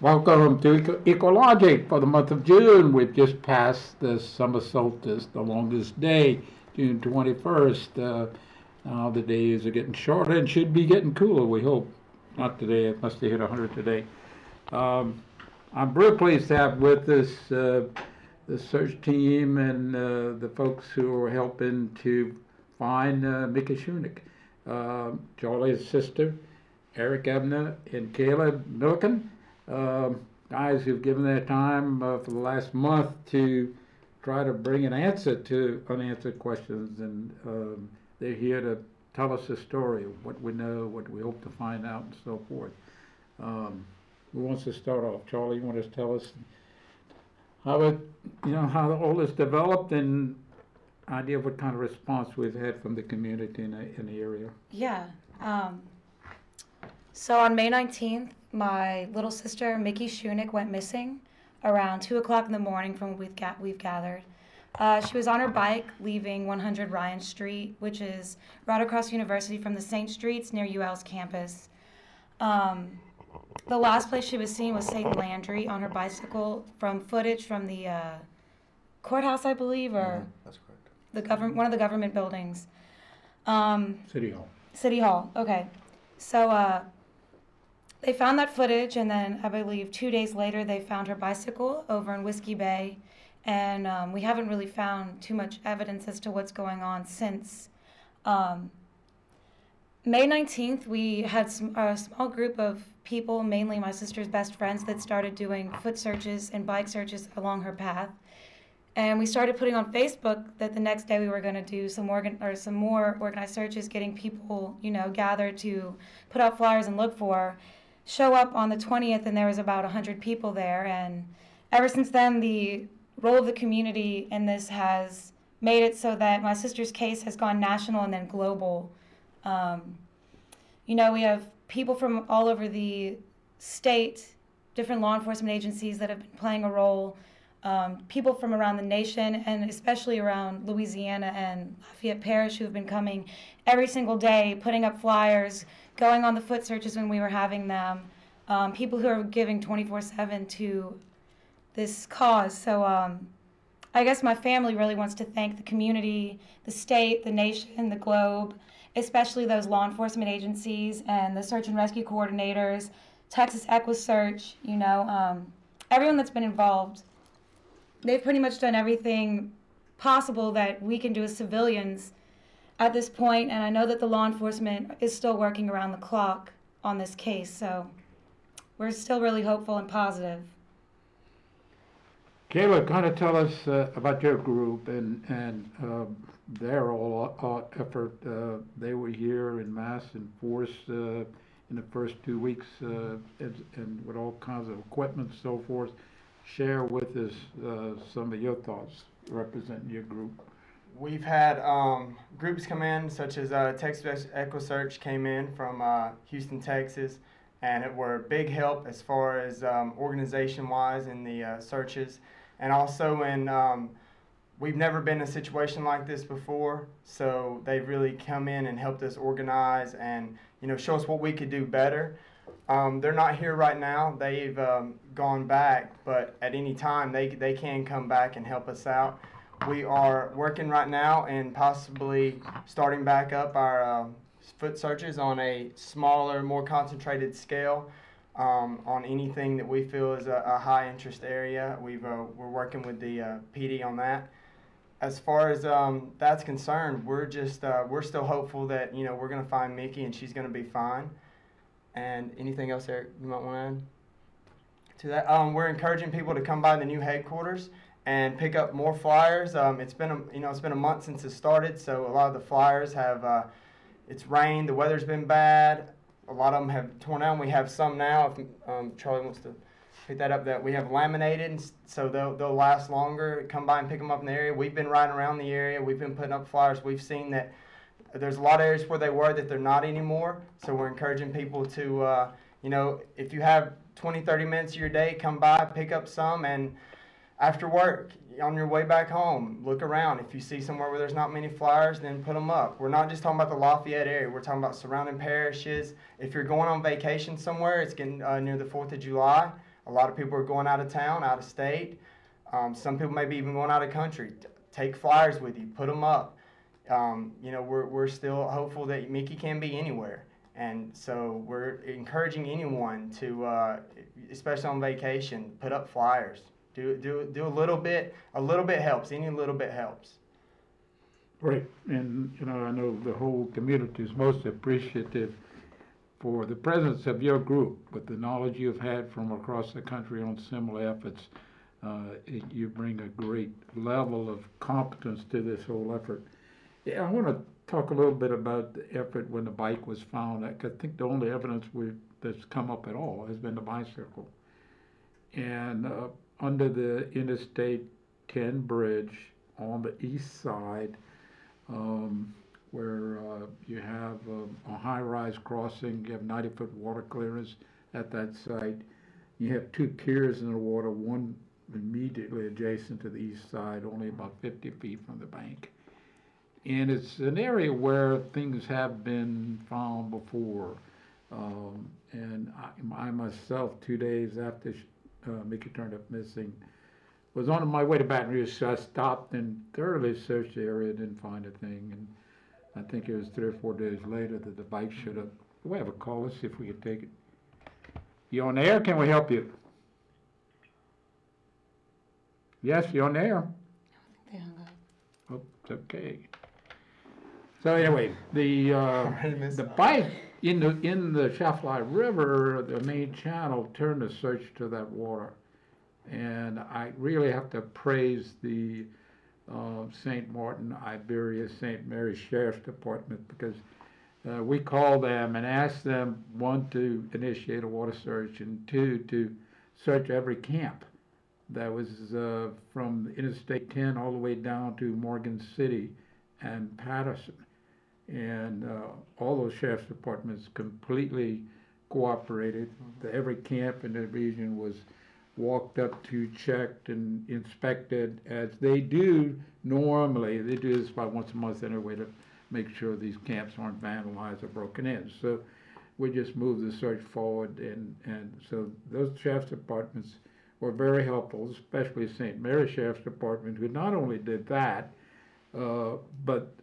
Welcome to Ecologic for the month of June. We've just passed the summer solstice, the longest day, June 21st. Now the days are getting shorter and should be getting cooler, we hope. Not today, it must have hit 100 today. I'm real pleased to have with us the search team and the folks who are helping to find Mickey Shunick. Charlie's sister, Eric Ebner, and Caleb Milliken. Guys who've given their time for the last month to try to bring an answer to unanswered questions, and they're here to tell us the story of what we know, what we hope to find out, and so forth. Who wants to start off? Charlie, you want to tell us how it, how all this developed, and idea of what kind of response we've had from the community in the area? Yeah. So on May 19th, my little sister, Mickey Shunick, went missing around 2 o'clock in the morning from what we've gathered. She was on her bike leaving 100 Ryan Street, which is right across University from the St. Streets near UL's campus. The last place she was seen was St. Landry on her bicycle from footage from the courthouse, I believe, or that's correct. One of the government buildings. City Hall. City Hall, okay. So they found that footage, and then I believe 2 days later they found her bicycle over in Whiskey Bay, and we haven't really found too much evidence as to what's going on since. May 19th, we had a small group of people, mainly my sister's best friends, that started doing foot searches and bike searches along her path. And we started putting on Facebook that the next day we were going to do some more organized searches, getting people, gathered to put out flyers and look for her. Show up on the 20th, and there was about 100 people there. And ever since then, the role of the community in this has made it so that my sister's case has gone national and then global. We have people from all over the state, different law enforcement agencies that have been playing a role, people from around the nation, and especially around Louisiana and Lafayette Parish, who have been coming every single day, putting up flyers, going on the foot searches when we were having them, people who are giving 24/7 to this cause. So I guess my family really wants to thank the community, the state, the nation, the globe, especially those law enforcement agencies and the search and rescue coordinators, Texas EquiSearch, everyone that's been involved. They've pretty much done everything possible that we can do as civilians at this point, and I know that the law enforcement is still working around the clock on this case, so we're still really hopeful and positive. Kayla, kind of tell us about your group and their all effort. They were here in mass and force in the first 2 weeks and with all kinds of equipment and so forth. Share with us some of your thoughts representing your group. We've had groups come in, such as Texas EquiSearch came in from Houston, Texas, and it were a big help as far as organization-wise in the searches. And also we've never been in a situation like this before, so they've really come in and helped us organize and show us what we could do better. They're not here right now. They've gone back, but at any time they can come back and help us out. We are working right now and possibly starting back up our foot searches on a smaller, more concentrated scale on anything that we feel is a high interest area. We're working with the PD on that. As far as that's concerned, we're still hopeful that we're going to find Mickey and she's going to be fine. And anything else, Eric, you might want to add to that? We're encouraging people to come by the new headquarters and pick up more flyers. It's been a month since it started, so a lot of the flyers have it's rained, the weather's been bad. A lot of them have torn down. We have some now. If Charlie wants to pick that up, that we have laminated, so they'll last longer. Come by and pick them up in the area. We've been riding around the area. We've been putting up flyers. We've seen that there's a lot of areas where they were that they're not anymore. So we're encouraging people to, if you have 20, 30 minutes of your day, come by, pick up some, and after work, on your way back home, look around. If you see somewhere where there's not many flyers, then put them up. We're not just talking about the Lafayette area. We're talking about surrounding parishes. If you're going on vacation somewhere, it's getting near the 4th of July. A lot of people are going out of town, out of state. Some people may be even going out of country. Take flyers with you. Put them up. You know, we're still hopeful that Mickey can be anywhere. And so we're encouraging anyone to, especially on vacation, put up flyers. Do a little bit. A little bit helps. Any little bit helps. Great. And, you know, I know the whole community is most appreciative for the presence of your group, with the knowledge you've had from across the country on similar efforts. You bring a great level of competence to this whole effort. Yeah, I want to talk a little bit about the effort when the bike was found. I think the only evidence that's come up at all has been the bicycle. And under the Interstate 10 bridge on the east side, where you have a high-rise crossing, you have 90-foot water clearance at that site. You have two piers in the water, one immediately adjacent to the east side, only about 50 feet from the bank. And it's an area where things have been found before. And I myself, 2 days after Mickey turned up missing, was on my way to Baton Rouge, so I stopped and thoroughly searched the area, didn't find a thing. And I think it was 3 or 4 days later that the bike showed up. Do we have a call? Let's see if we can take it. You on the air? Can we help you? Yes, you're on the air. They hung up. Oh, it's okay. So anyway, the bike in the Chaffly River, the main channel, turned the search to that water, and I really have to praise the St. Martin, Iberia, St. Mary's Sheriff's Department, because we called them and asked them, one, to initiate a water search, and two, to search every camp that was from Interstate 10 all the way down to Morgan City and Patterson. And all those sheriff's departments completely cooperated. Every camp in the region was walked up to, checked and inspected, as they do normally. They do this about once a month anyway, to make sure these camps aren't vandalized or broken in. So we just moved the search forward, and so those sheriff's departments were very helpful, especially St. Mary's Sheriff's Department, who not only did that, but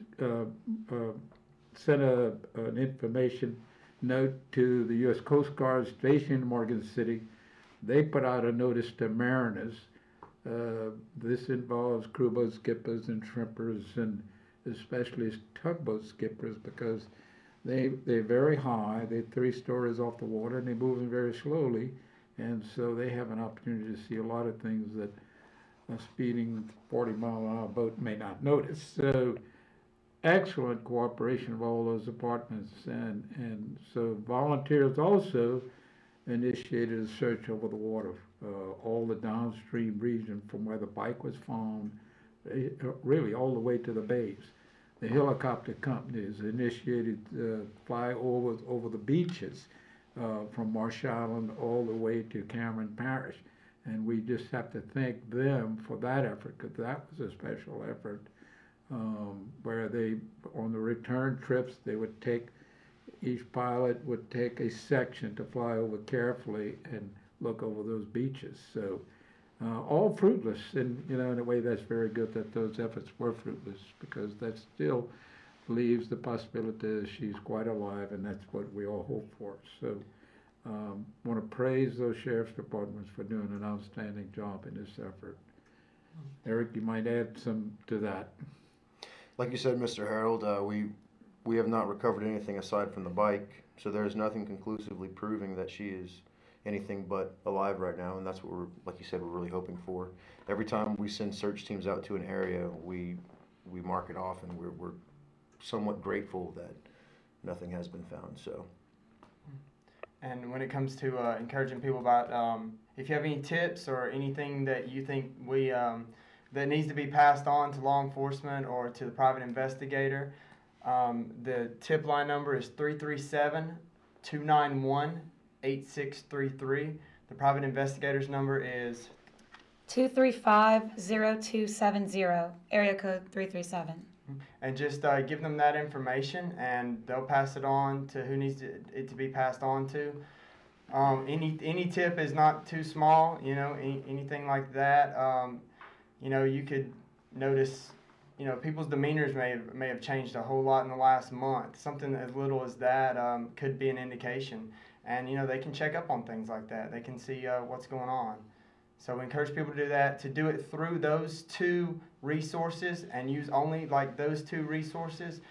sent an information note to the U.S. Coast Guard station in Morgan City. They put out a notice to mariners. This involves crew boat skippers and shrimpers, and especially tugboat skippers, because they're very high. They're 3 stories off the water, and they're moving very slowly. And so they have an opportunity to see a lot of things that a speeding 40-mile-an-hour boat may not notice. So excellent cooperation of all those departments. And so volunteers also initiated a search over the water, all the downstream region from where the bike was found, really all the way to the bays. The helicopter companies initiated flyovers over the beaches from Marsh Island all the way to Cameron Parish. And we just have to thank them for that effort, because that was a special effort, where they, on the return trips, they would take, each pilot would take a section to fly over carefully and look over those beaches. So all fruitless, and you know, in a way that's very good that those efforts were fruitless, because that still leaves the possibility that she's quite alive, and that's what we all hope for. So want to praise those sheriff's departments for doing an outstanding job in this effort. Eric, you might add some to that. Like you said, Mr. Harold, we have not recovered anything aside from the bike, so there's nothing conclusively proving that she is anything but alive right now, and that's what we're, like you said, we're really hoping for. Every time we send search teams out to an area, we mark it off, and we're somewhat grateful that nothing has been found. So. And when it comes to encouraging people about, if you have any tips or anything that you think that needs to be passed on to law enforcement or to the private investigator, the tip line number is 337-291-8633. The private investigator's number is 235-0270, area code 337. And just give them that information, and they'll pass it on to who needs it to be passed on to. Any tip is not too small, you know, anything like that. You know, you could notice, you know, people's demeanors may have changed a whole lot in the last month. Something as little as that could be an indication. And, you know, they can check up on things like that. They can see what's going on. So we encourage people to do that, to do it through those two resources and use only like those two resources,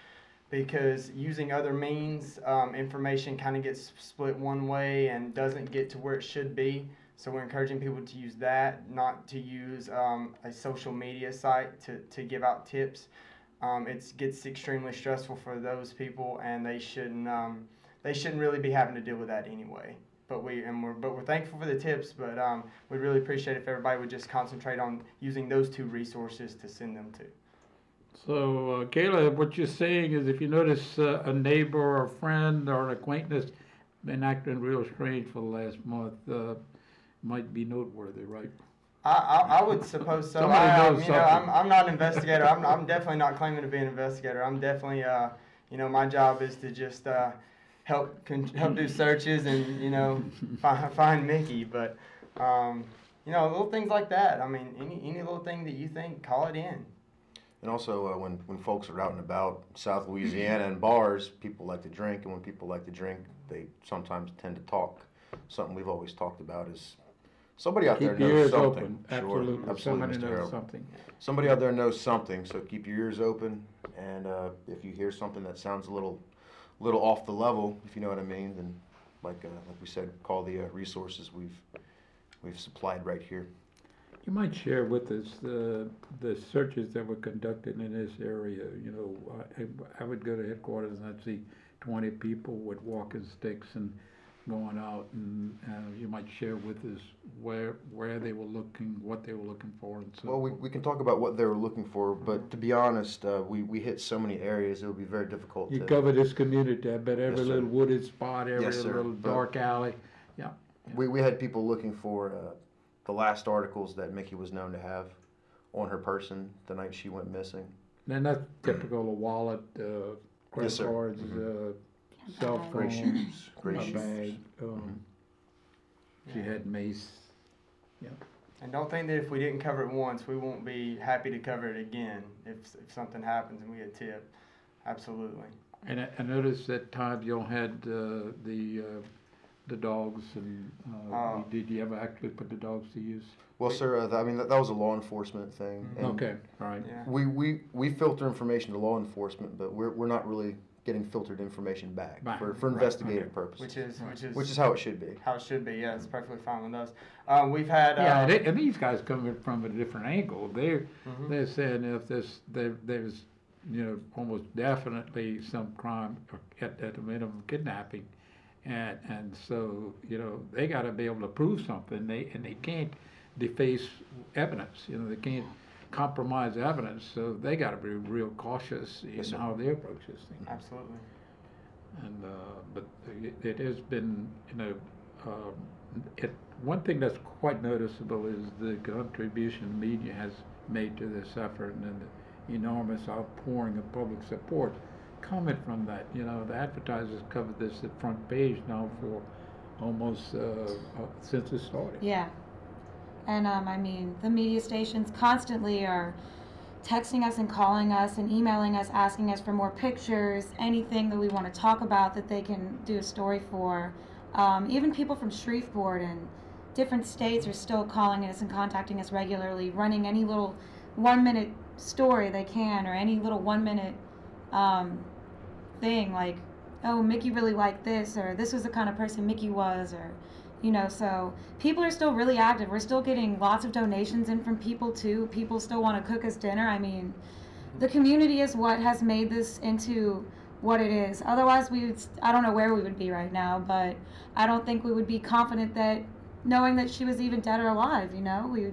because using other means, information kind of gets split one way and doesn't get to where it should be. So we're encouraging people to use that, not to use a social media site to give out tips. It gets extremely stressful for those people, and they shouldn't really be having to deal with that anyway. But we're thankful for the tips, but we'd really appreciate if everybody would just concentrate on using those two resources to send them to. So, Kayla, what you're saying is if you notice a neighbor or a friend or an acquaintance been acting real strange for the last month, might be noteworthy, right? I would suppose so. I'm not an investigator. I'm definitely not claiming to be an investigator. I'm definitely, you know, my job is to just help do searches and, you know, find Mickey. But, you know, little things like that. I mean, any little thing that you think, call it in. And also, when folks are out and about South Louisiana and bars, people like to drink, and when people like to drink, they sometimes tend to talk. Something we've always talked about is somebody out there knows something. Open. Absolutely. Sure, absolutely, Somebody Mr. knows Harold. something. Somebody out there knows something, so keep your ears open. And if you hear something that sounds a little off the level, if you know what I mean, then like we said, call the resources we've supplied right here. You might share with us the searches that were conducted in this area. You know, I would go to headquarters and I'd see 20 people with walking sticks and going out, and you might share with us where they were looking, what they were looking for, and so. Well, we can talk about what they were looking for, but to be honest, we hit so many areas it would be very difficult. You cover this community, I bet every Yes, little wooded spot, every Yes, sir. little dark alley. Yeah. We had people looking for the last articles that Mickey was known to have on her person the night she went missing. And that's typical: a wallet, credit Yes, sir. cards, cell phone, Gray shoes. Gray a shoes. bag. She had mace. Yeah. And don't think that if we didn't cover it once, we won't be happy to cover it again if something happens and we get a tip. Absolutely. And I noticed that time you had the dogs, and did you ever actually put the dogs to use? Well, sir, I mean that was a law enforcement thing. And Okay, all right. Yeah. we filter information to law enforcement, but we're not really getting filtered information back for Right, investigative okay. purposes. Which is how it should be. how it should be. Yeah, it's perfectly fine with us. We've had Yeah, and these guys coming from a different angle. They're saying if there's you know almost definitely some crime at the minimum kidnapping, and so you know they got to be able to prove something. They can't deface evidence. You know they can't compromise evidence. So they got to be real cautious in Yes, sir. how they approach this thing. absolutely. And but it has been, you know, one thing that's quite noticeable is the contribution the media has made to this effort and the enormous outpouring of public support coming from that. You know, the advertisers covered this at front page now for almost since it started. Yeah. And I mean, the media stations constantly are texting us and calling us and emailing us, asking us for more pictures, anything that we want to talk about that they can do a story for. Even people from Shreveport and different states are still calling us and contacting us regularly, running any little 1-minute story they can, or any little 1-minute thing like, oh, Mickey really liked this, or this was the kind of person Mickey was, or you know, so people are still really active. We're still getting lots of donations in from people too. People still want to cook us dinner. I mean, the community is what has made this into what it is. Otherwise, I don't know where we would be right now, but I don't think we would be confident that knowing that she was even dead or alive, you know, we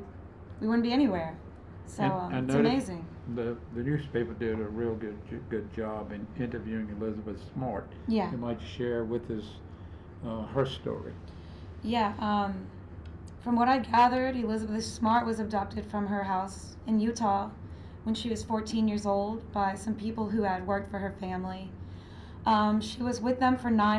wouldn't be anywhere. So And it's amazing. The newspaper did a real good job in interviewing Elizabeth Smart. Yeah. You might share with us her story. Yeah, From what I gathered, Elizabeth Smart was abducted from her house in Utah when she was 14 years old by some people who had worked for her family. She was with them for 9